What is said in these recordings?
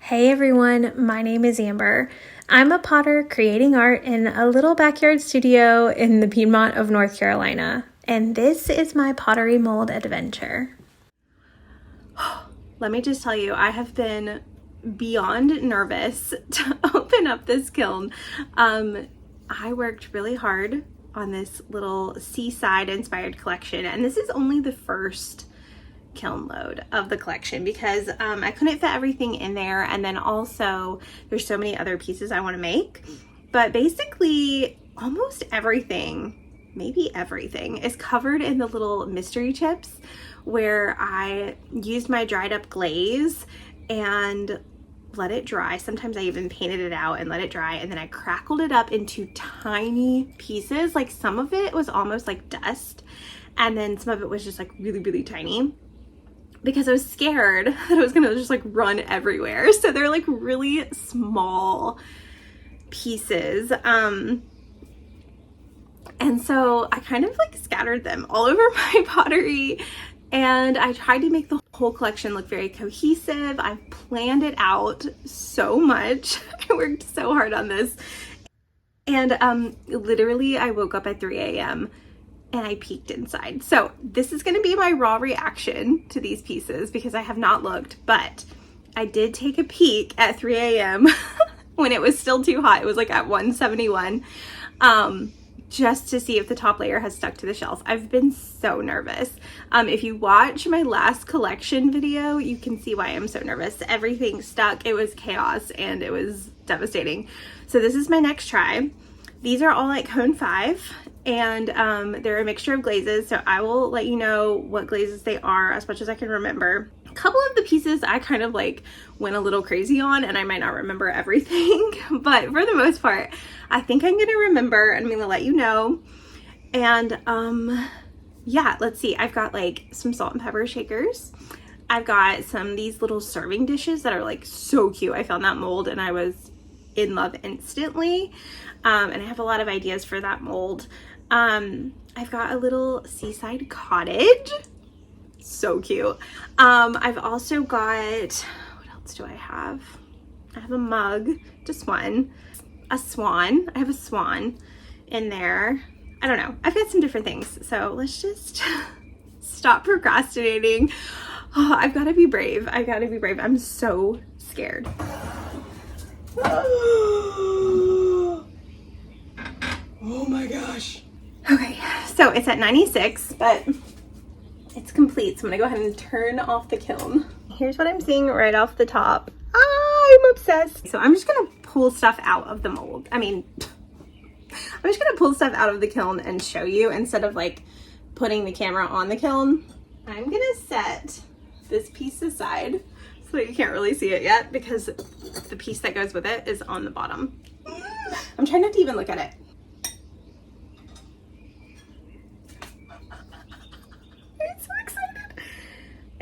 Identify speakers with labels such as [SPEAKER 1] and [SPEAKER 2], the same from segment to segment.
[SPEAKER 1] Hey everyone, my name is Amber. I'm a potter creating art in a little backyard studio in the Piedmont of North Carolina, and this is my pottery mold adventure. Let me just tell you, I have been beyond nervous to open up this kiln. I worked really hard on this little Seaside inspired collection, and this is only the first kiln load of the collection because I couldn't fit everything in there, and then also there's so many other pieces I want to make. But basically almost everything, maybe everything, is covered in the little mystery chips where I used my dried up glaze and let it dry. Sometimes I even painted it out and let it dry, and then I crackled it up into tiny pieces. Like some of it was almost like dust, and then some of it was just like really tiny, because I was scared that it was gonna just like run everywhere. So they're like really small pieces. And so I kind of like scattered them all over my pottery, and I tried to make the whole collection look very cohesive. I planned it out so much. I worked so hard on this. And literally I woke up at 3 a.m. and I peeked inside. So this is gonna be my raw reaction to these pieces because I have not looked, but I did take a peek at 3 a.m. when it was still too hot. It was like at 171, just to see if the top layer has stuck to the shelf. I've been so nervous. If you watch my last collection video, you can see why I'm so nervous. Everything stuck, it was chaos, and it was devastating. So this is my next try. These are all at cone 5, and they're a mixture of glazes, so I will let you know what glazes they are as much as I can remember. A couple of the pieces I kind of like went a little crazy on, and I might not remember everything, but for the most part, I think I'm gonna remember, and I'm gonna let you know. And yeah, let's see. I've got like some salt and pepper shakers. I've got these little serving dishes that are like so cute. I found that mold and I was in love instantly. And I have a lot of ideas for that mold. I've got a little seaside cottage. So cute. I've also got, what else do I have? I have a mug, just one. A swan. I have a swan in there. I don't know. I've got some different things. So let's just stop procrastinating. Oh, I've got to be brave. I've got to be brave. I'm so scared. Oh my gosh. Okay, so it's at 96, but it's complete. So I'm gonna go ahead and turn off the kiln. Here's what I'm seeing right off the top. I'm obsessed. So I'm just gonna pull stuff out of the mold. I'm just gonna pull stuff out of the kiln and show you instead of like putting the camera on the kiln. I'm gonna set this piece aside so that you can't really see it yet because the piece that goes with it is on the bottom. I'm trying not to even look at it. I'm so excited.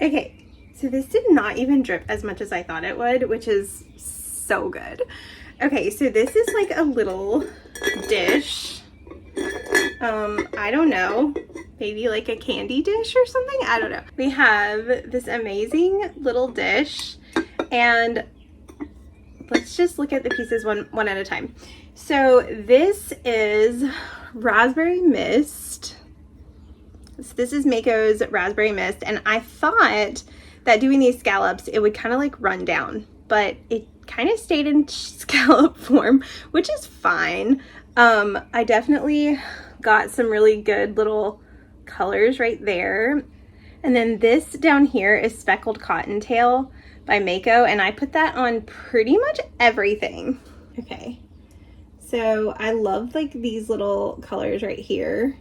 [SPEAKER 1] Okay, so this did not even drip as much as I thought it would, which is so good. Okay, so this is like a little dish. I don't know, maybe like a candy dish or something. I don't know. We have this amazing little dish, and let's just look at the pieces one at a time. So this is raspberry mist. So this is Mayco's raspberry mist, and I thought that doing these scallops it would kind of like run down, but it kind of stayed in scallop form, which is fine. I definitely got some really good little colors right there. And then this down here is speckled cottontail by Mayco, and I put that on pretty much everything. Okay, so I love like these little colors right here.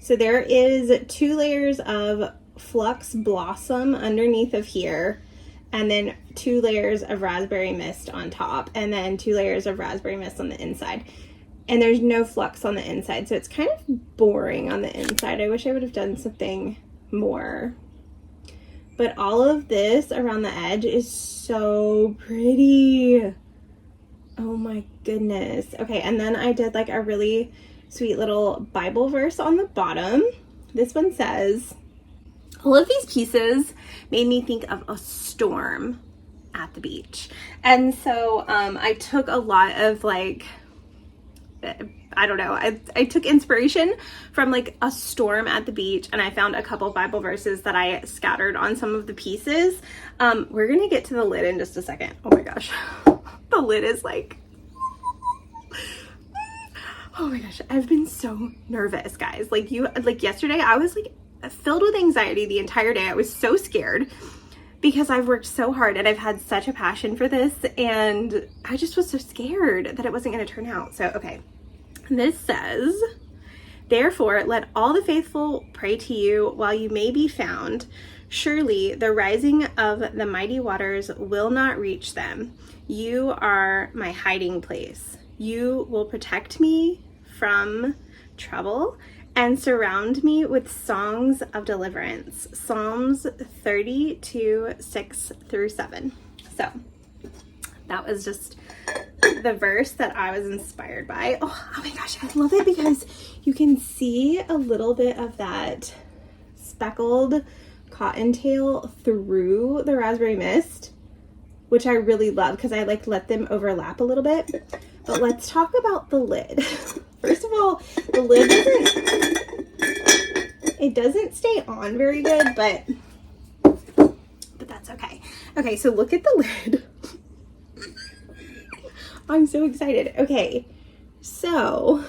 [SPEAKER 1] So there is 2 layers of flux blossom underneath of here, and then 2 layers of raspberry mist on top, and then 2 layers of raspberry mist on the inside. And there's no flux on the inside, so it's kind of boring on the inside. I wish I would have done something more. But all of this around the edge is so pretty. Oh my goodness. Okay, and then I did like a really sweet little Bible verse on the bottom. This one says, all of these pieces made me think of a storm at the beach. And so I took a lot of like, I don't know, I took inspiration from like a storm at the beach, and I found a couple Bible verses that I scattered on some of the pieces. We're gonna get to the lid in just a second. Oh my gosh, the lid is like, oh my gosh, I've been so nervous, guys. Like yesterday, I was like filled with anxiety the entire day. I was so scared because I've worked so hard and I've had such a passion for this, and I just was so scared that it wasn't going to turn out. So, okay. This says, therefore, let all the faithful pray to you while you may be found. Surely the rising of the mighty waters will not reach them. You are my hiding place. You will protect me from trouble and surround me with songs of deliverance. Psalms 32, 6 through 7. So that was just the verse that I was inspired by. Oh my gosh, I love it because you can see a little bit of that speckled cottontail through the raspberry mist, which I really love because I like let them overlap a little bit. But let's talk about the lid. First of all, the lid doesn't stay on very good, but that's okay. Okay, so look at the lid. I'm so excited. Okay, so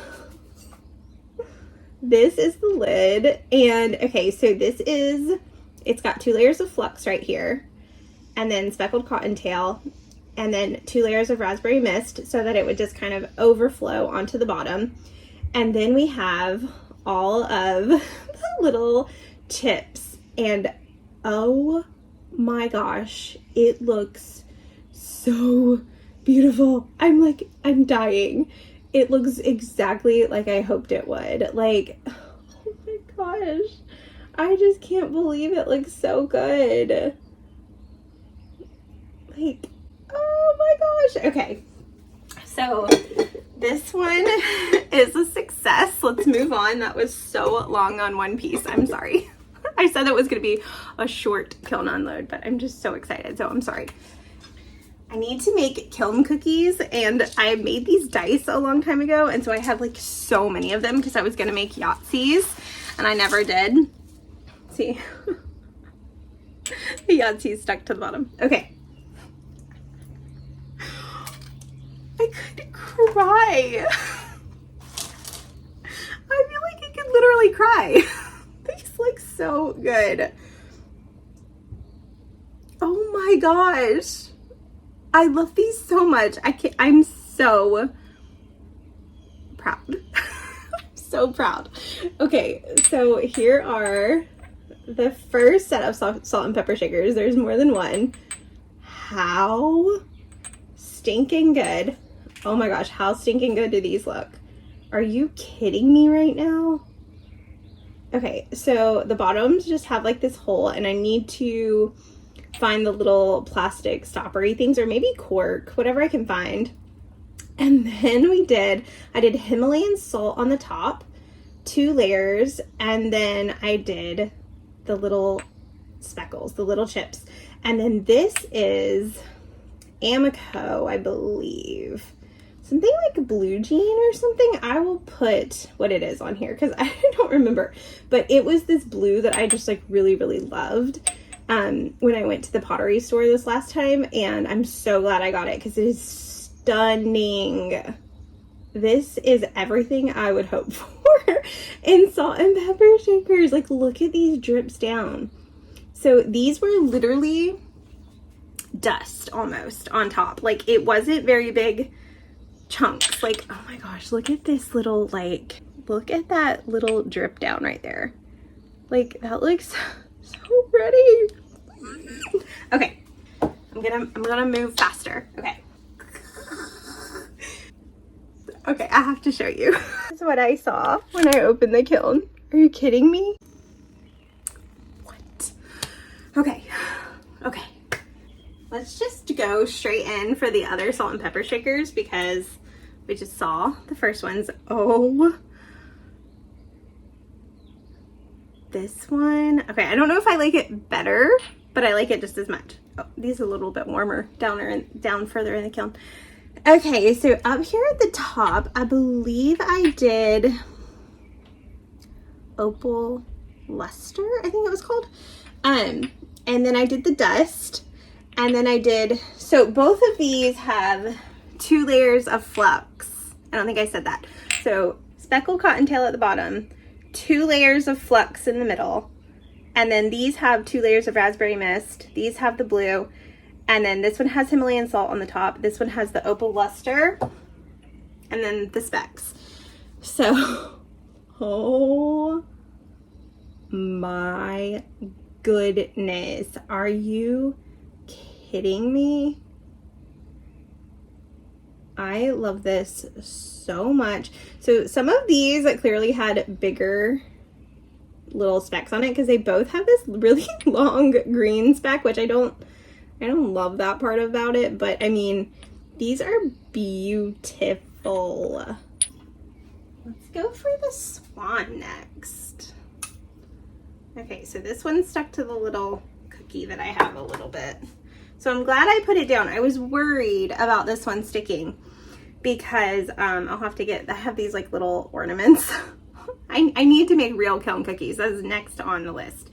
[SPEAKER 1] this is the lid, and okay, so it's got 2 layers of flux right here, and then speckled cottontail, and then 2 layers of raspberry mist so that it would just kind of overflow onto the bottom. And then we have all of the little chips, and oh my gosh, it looks so beautiful. I'm dying. It looks exactly like I hoped it would. Like, oh my gosh, I just can't believe it looks so good. Like, oh my gosh. Okay, so this one is a success. Let's move on. That was so long on one piece. I'm sorry. I said it was going to be a short kiln unload, but I'm just so excited, so I'm sorry. I need to make kiln cookies, and I made these dice a long time ago, and so I have like so many of them because I was going to make Yahtzees, and I never did. See? The Yahtzees stuck to the bottom. Okay. I could cry. I feel like I could literally cry. These look so good. Oh my gosh. I love these so much. I'm so proud. I'm so proud. Okay, so here are the first set of salt and pepper shakers. There's more than one. How stinking good. Oh my gosh, how stinking good do these look? Are you kidding me right now? Okay, so the bottoms just have like this hole, and I need to find the little plastic stoppery things, or maybe cork, whatever I can find. And then I did Himalayan salt on the top, 2 layers, and then I did the little speckles, the little chips. And then this is Amaco, I believe. Something like blue jean or something. I will put what it is on here because I don't remember. But it was this blue that I just like really, really loved when I went to the pottery store this last time. And I'm so glad I got it because it is stunning. This is everything I would hope for in salt and pepper shakers. Like, look at these drips down. So these were literally dust almost on top. Like, it wasn't very big chunks. Like, oh my gosh, look at this little, like, look at that little drip down right there. Like, that looks so pretty. Okay, I'm gonna move faster. Okay. Okay, I have to show you. This is what I saw when I opened the kiln. Are you kidding me? What? Okay. Okay. Let's just go straight in for the other salt and pepper shakers because we just saw the first ones. Oh. This one. Okay, I don't know if I like it better, but I like it just as much. Oh, these are a little bit warmer down further in the kiln. Okay, so up here at the top, I believe I did opal luster, I think it was called. And then I did the dust, and then I did, so both of these have 2 layers of flux. I don't think I said that. So speckled cottontail at the bottom, 2 layers of flux in the middle, and then these have 2 layers of raspberry mist. These have the blue, and then this one has Himalayan salt on the top. This one has the opal luster, and then the specks. So, oh my goodness, are you kidding me? I love this so much. So some of these clearly had bigger little specks on it because they both have this really long green speck, which I don't love that part about it, but I mean, these are beautiful. Let's go for the swan next. Okay, so this one stuck to the little cookie that I have a little bit. So I'm glad I put it down. I was worried about this one sticking because I'll have to I have these like little ornaments. I need to make real kiln cookies. That's next on the list.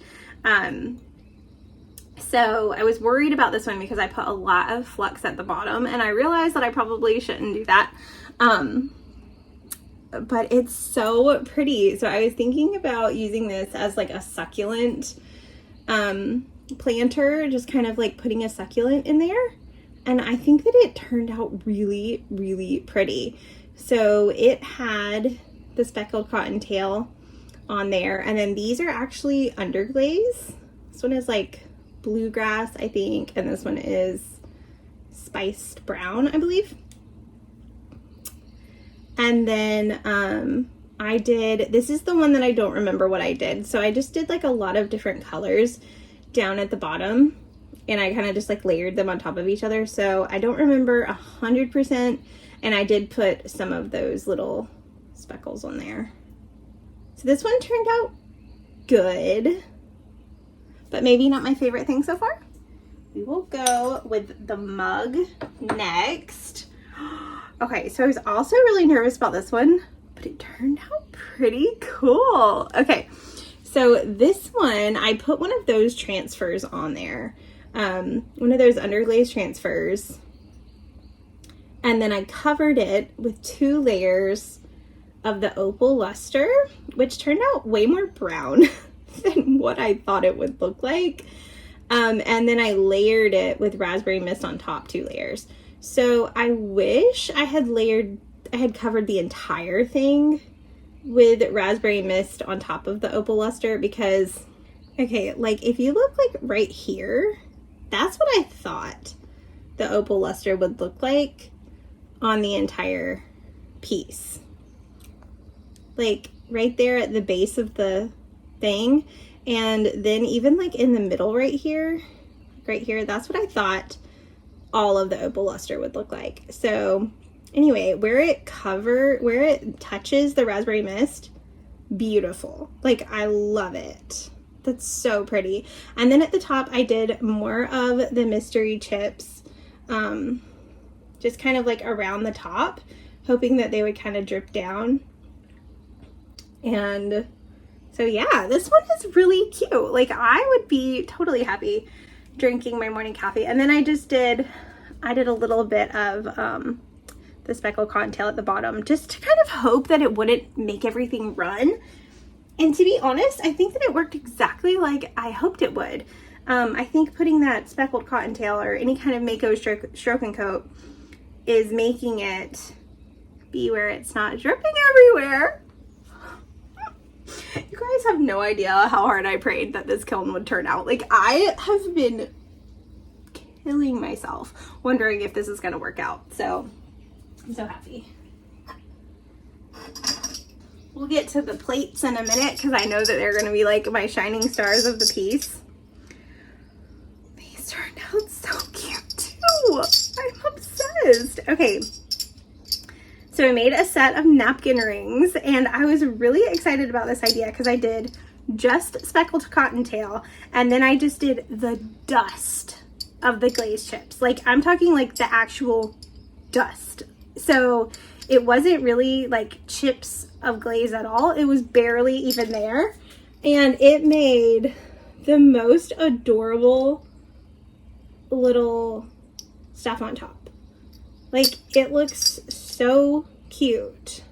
[SPEAKER 1] So I was worried about this one because I put a lot of flux at the bottom, and I realized that I probably shouldn't do that. But it's so pretty. So I was thinking about using this as like a succulent planter, just kind of like putting a succulent in there. And I think that it turned out really, really pretty. So it had the speckled cottontail on there, and then these are actually underglaze. This one is like bluegrass, I think, and this one is spiced brown, I believe. And then this is the one that I don't remember what I did. So I just did like a lot of different colors down at the bottom, and I kind of just like layered them on top of each other. So I don't remember 100%, and I did put some of those little speckles on there. So this one turned out good, but maybe not my favorite thing so far. We will go with the mug next. Okay, so I was also really nervous about this one, but it turned out pretty cool. Okay, so this one, I put one of those transfers on there, one of those underglaze transfers, and then I covered it with 2 layers of the opal luster, which turned out way more brown than what I thought it would look like. And then I layered it with raspberry mist on top, 2 layers. So I wish I had covered the entire thing with raspberry mist on top of the opal luster, because, okay, like if you look like right here, that's what I thought the opal luster would look like on the entire piece. Like right there at the base of the thing, and then even like in the middle right here, that's what I thought all of the opal luster would look like. So anyway, where it touches the raspberry mist, beautiful. Like I love it. That's so pretty. And then at the top I did more of the mystery chips, just kind of like around the top, hoping that they would kind of drip down. And so yeah, this one is really cute. Like I would be totally happy drinking my morning coffee. And then I did a little bit of the speckled cottontail at the bottom, just to kind of hope that it wouldn't make everything run. And to be honest, I think that it worked exactly like I hoped it would. I think putting that speckled cottontail or any kind of Mayco stroke and coat is making it be where it's not dripping everywhere. You guys have no idea how hard I prayed that this kiln would turn out. Like I have been killing myself wondering if this is going to work out. So I'm so happy. We'll get to the plates in a minute because I know that they're going to be like my shining stars of the piece. These turned out so cute too. I'm obsessed. Okay. So I made a set of napkin rings, and I was really excited about this idea because I did just speckled cottontail, and then I just did the dust of the glaze chips. Like, I'm talking like the actual dust. So it wasn't really like chips of glaze at all. It was barely even there. And it made the most adorable little stuff on top. Like, it looks so cute.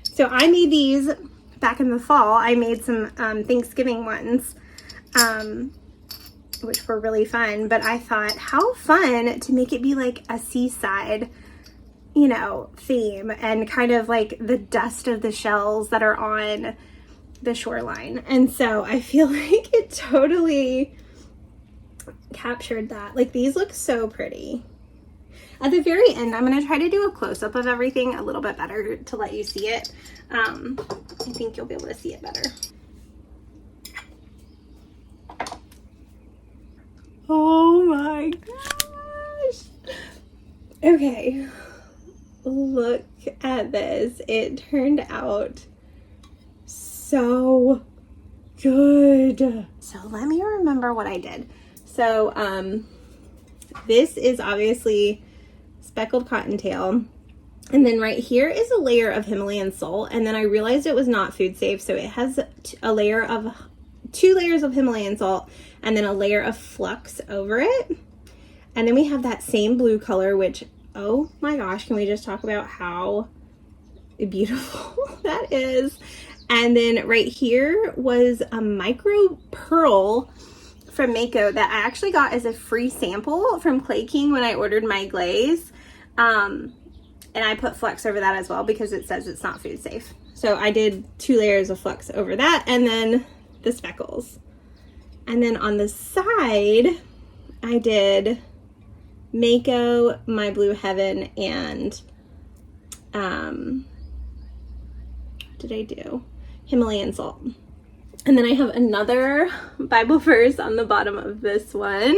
[SPEAKER 1] So I made these back in the fall. I made some Thanksgiving ones, which were really fun. But I thought, how fun to make it be like a seaside, you know, theme, and kind of like the dust of the shells that are on the shoreline. And so I feel like it totally captured that. Like, these look so pretty. At the very end, I'm going to try to do a close-up of everything a little bit better to let you see it. I think you'll be able to see it better. Oh my gosh. Okay. Look at this. It turned out so good. So let me remember what I did. So this is obviously speckled cottontail, and then right here is a layer of Himalayan salt, and then I realized it was not food safe, so it has a layer of 2 layers of Himalayan salt and then a layer of flux over it. And then we have that same blue color, which, oh my gosh, can we just talk about how beautiful that is? And then right here was a micro pearl from Mayco that I actually got as a free sample from Clay King when I ordered my glaze. And I put flux over that as well because it says it's not food safe. So I did 2 layers of flux over that, and then the speckles. And then on the side, I did Mayco, My Blue Heaven, and what did I do? Himalayan salt. And then I have another Bible verse on the bottom of this one.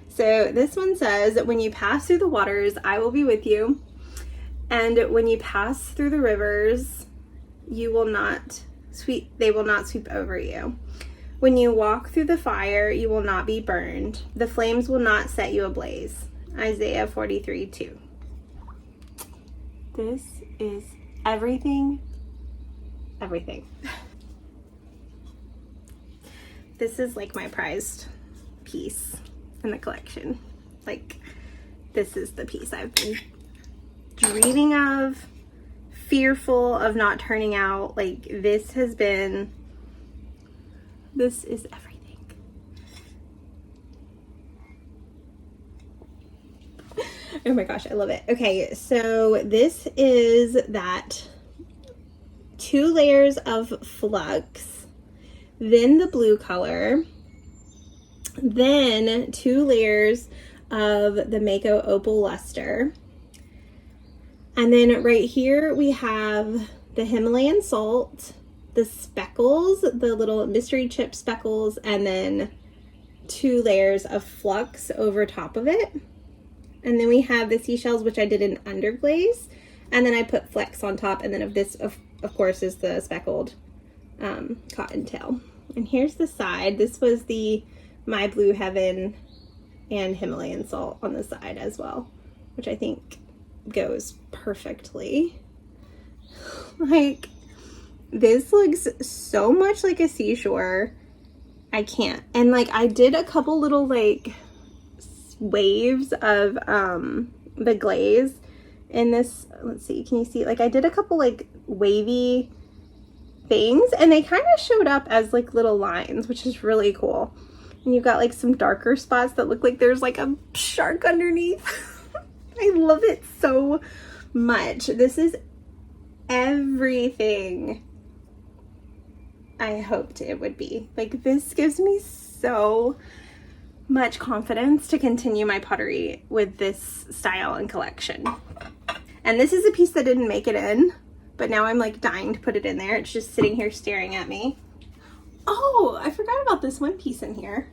[SPEAKER 1] So this one says, when you pass through the waters, I will be with you. And when you pass through the rivers, they will not sweep over you. When you walk through the fire, you will not be burned. The flames will not set you ablaze. Isaiah 43:2. This is everything. Everything. This is like my prized piece in the collection. Like, this is the piece I've been dreaming of, fearful of not turning out. Like, this is everything. Oh my gosh, I love it. Okay, so this is that 2 layers of flux, then the blue color, then 2 layers of the Mayco Opal Luster. And then right here we have the Himalayan salt, the speckles, the little mystery chip speckles, and then 2 layers of flux over top of it. And then we have the seashells, which I did in underglaze. And then I put flex on top. And then of this, of course, is the speckled cottontail. And here's the side. This was the My Blue Heaven and Himalayan salt on the side as well, which I think goes perfectly. Like, this looks so much like a seashore. I can't. And like, I did a couple little like waves of the glaze in this. Let's see, can you see? Like, I did a couple like wavy things, and they kind of showed up as like little lines, which is really cool. And you've got like some darker spots that look like there's like a shark underneath. I love it so much. This is everything I hoped it would be. Like, this gives me so much confidence to continue my pottery with this style and collection. And this is a piece that didn't make it in, but now I'm like dying to put it in there. It's just sitting here staring at me. Oh, I forgot about this one piece in here.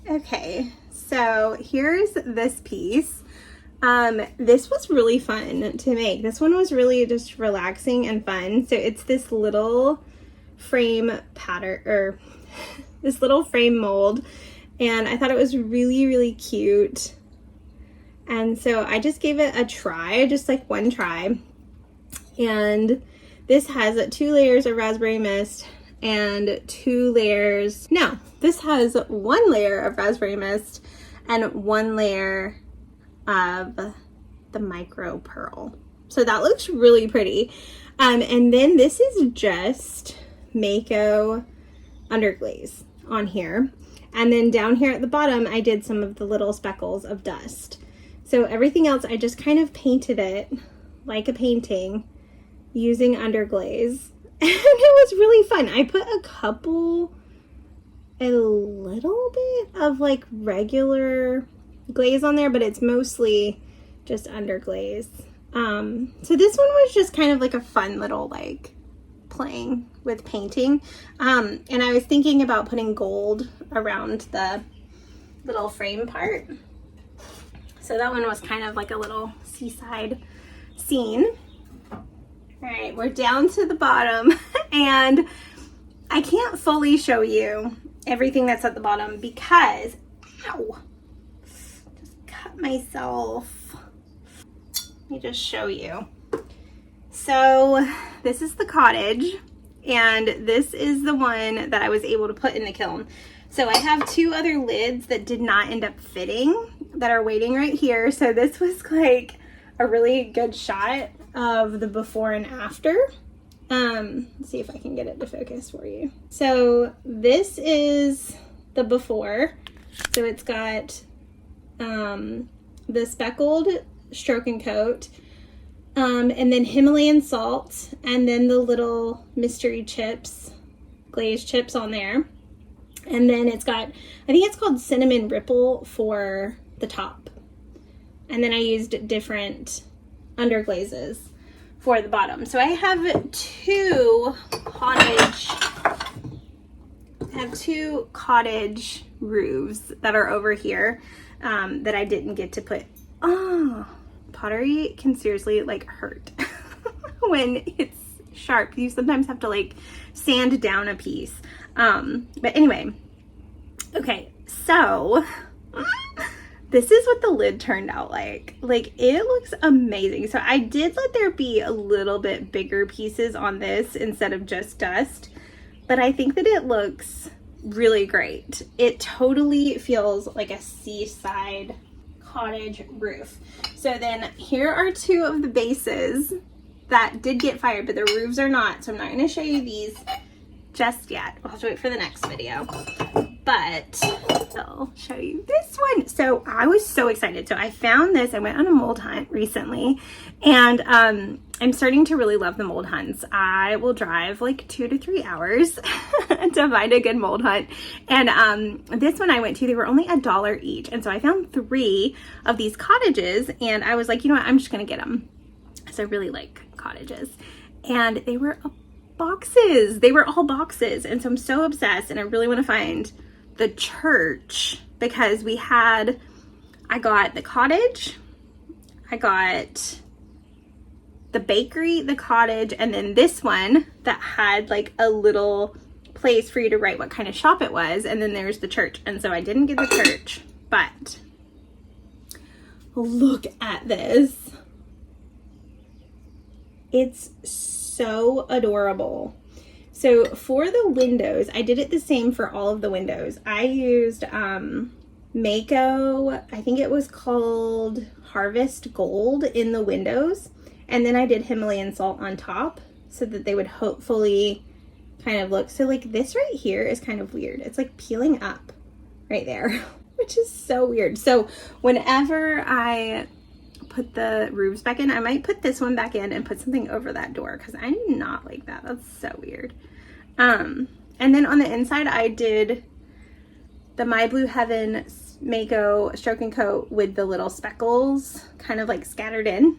[SPEAKER 1] Okay, so here's this piece. This was really fun to make. This one was really just relaxing and fun. So it's this little frame pattern, or this little frame mold and I thought it was really, really cute. And so I just gave it a try, just like one try. And this has 2 layers of raspberry mist and 2 layers, no, this has 1 layer of raspberry mist and 1 layer of the micro pearl. So that looks really pretty. And then this is just Mayco underglaze on here. And then down here at the bottom, I did some of the little speckles of dust. So everything else, I just kind of painted it like a painting using underglaze. And it was really fun. I put a little bit of like regular glaze on there, but it's mostly just underglaze. So this one was just kind of like a fun little like playing with painting. And I was thinking about putting gold around the little frame part. So that one was kind of like a little seaside scene. All right, we're down to the bottom and I can't fully show you everything that's at the bottom because, ow, just cut myself. Let me just show you. So this is the cottage and this is the one that I was able to put in the kiln. So I have 2 other lids that did not end up fitting that are waiting right here. So this was like a really good shot of the before and after. Let's see if I can get it to focus for you. So this is the before. So it's got the speckled stroke and coat, and then Himalayan salt, and then the little mystery chips, glaze chips on there. And then it's got, I think it's called cinnamon ripple for the top. And then I used different underglazes for the bottom. So I have 2 cottage roofs that are over here that I didn't get to put. Oh, pottery can seriously like hurt when it's sharp. You sometimes have to like sand down a piece. But anyway, okay, so this is what the lid turned out like. Like, it looks amazing. So I did let there be a little bit bigger pieces on this instead of just dust, but I think that it looks really great. It totally feels like a seaside cottage roof. So then here are 2 of the bases that did get fired, but the roofs are not. So I'm not going to show you these just yet. We'll have to wait for the next video. But I'll show you this one. So I was so excited. So I found this. I went on a mold hunt recently, and I'm starting to really love the mold hunts. I will drive like 2 to 3 hours to find a good mold hunt. And this one I went to, they were only $1 each. And so I found 3 of these cottages, and I was like, you know what, I'm just gonna get them. So I really like cottages. And they were boxes. They were all boxes. And so I'm so obsessed, and I really want to find the church because I got the cottage, I got the bakery, the cottage, and then this one that had like a little place for you to write what kind of shop it was, and then there's the church. And so I didn't get the church, but look at this. It's so adorable. So for the windows, I did it the same for all of the windows. I used Mayco, I think it was called Harvest Gold in the windows. And then I did Himalayan salt on top so that they would hopefully kind of look. So like this right here is kind of weird. It's like peeling up right there, which is so weird. So whenever I put the roofs back in, I might put this one back in and put something over that door because I do not like that. That's so weird. And then on the inside, I did the My Blue Heaven Mayco stroke and coat with the little speckles kind of like scattered in.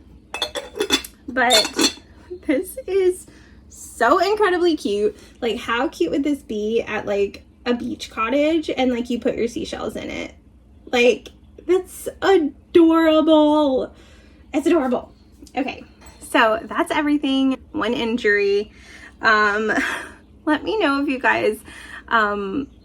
[SPEAKER 1] But this is so incredibly cute. Like, how cute would this be at like a beach cottage and like you put your seashells in it? Like, that's adorable. It's adorable. Okay, so that's everything. One injury. Let me know if you guys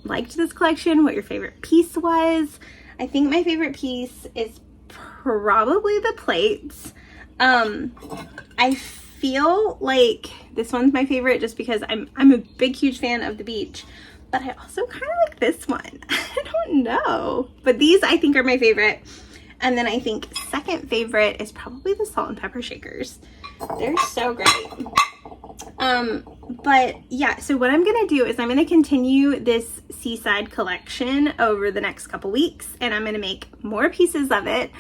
[SPEAKER 1] liked this collection, what your favorite piece was. I think my favorite piece is probably the plates. I feel like this one's my favorite just because I'm a big, huge fan of the beach, but I also kind of like this one. I don't know, but these I think are my favorite. And then I think second favorite is probably the salt and pepper shakers. They're so great. But yeah, so what I'm gonna do is I'm gonna continue this Seaside collection over the next couple weeks, and I'm gonna make more pieces of it.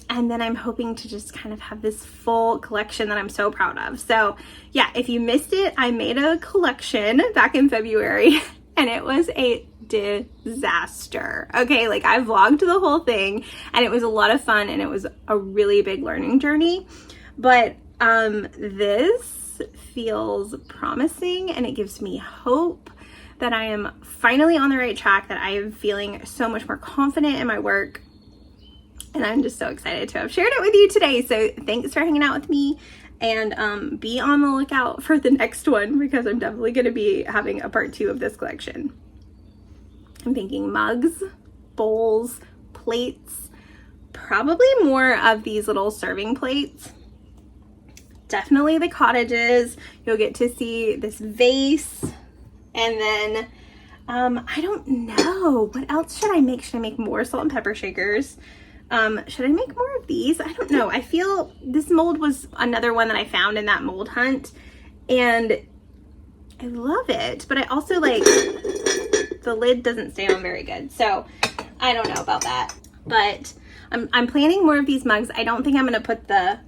[SPEAKER 1] And then I'm hoping to just kind of have this full collection that I'm so proud of. So yeah, if you missed it, I made a collection back in February and it was a disaster. Okay, like I vlogged the whole thing and it was a lot of fun and it was a really big learning journey. But this feels promising and it gives me hope that I am finally on the right track, that I am feeling so much more confident in my work. And I'm just so excited to have shared it with you today. So thanks for hanging out with me, and be on the lookout for the next one because I'm definitely going to be having a part 2 of this collection. I'm thinking mugs, bowls, plates, probably more of these little serving plates. Definitely the cottages. You'll get to see this vase. And then I don't know, what else should I make? Should I make more salt and pepper shakers? Should I make more of these? I don't know. I feel this mold was another one that I found in that mold hunt and I love it, but I also like the lid doesn't stay on very good. So I don't know about that, but I'm planning more of these mugs. I don't think I'm going to put the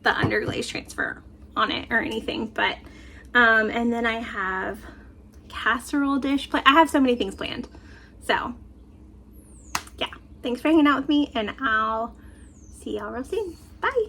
[SPEAKER 1] underglaze transfer on it or anything, but, and then I have casserole dish. I have so many things planned. So yeah. Thanks for hanging out with me, and I'll see y'all real soon. Bye.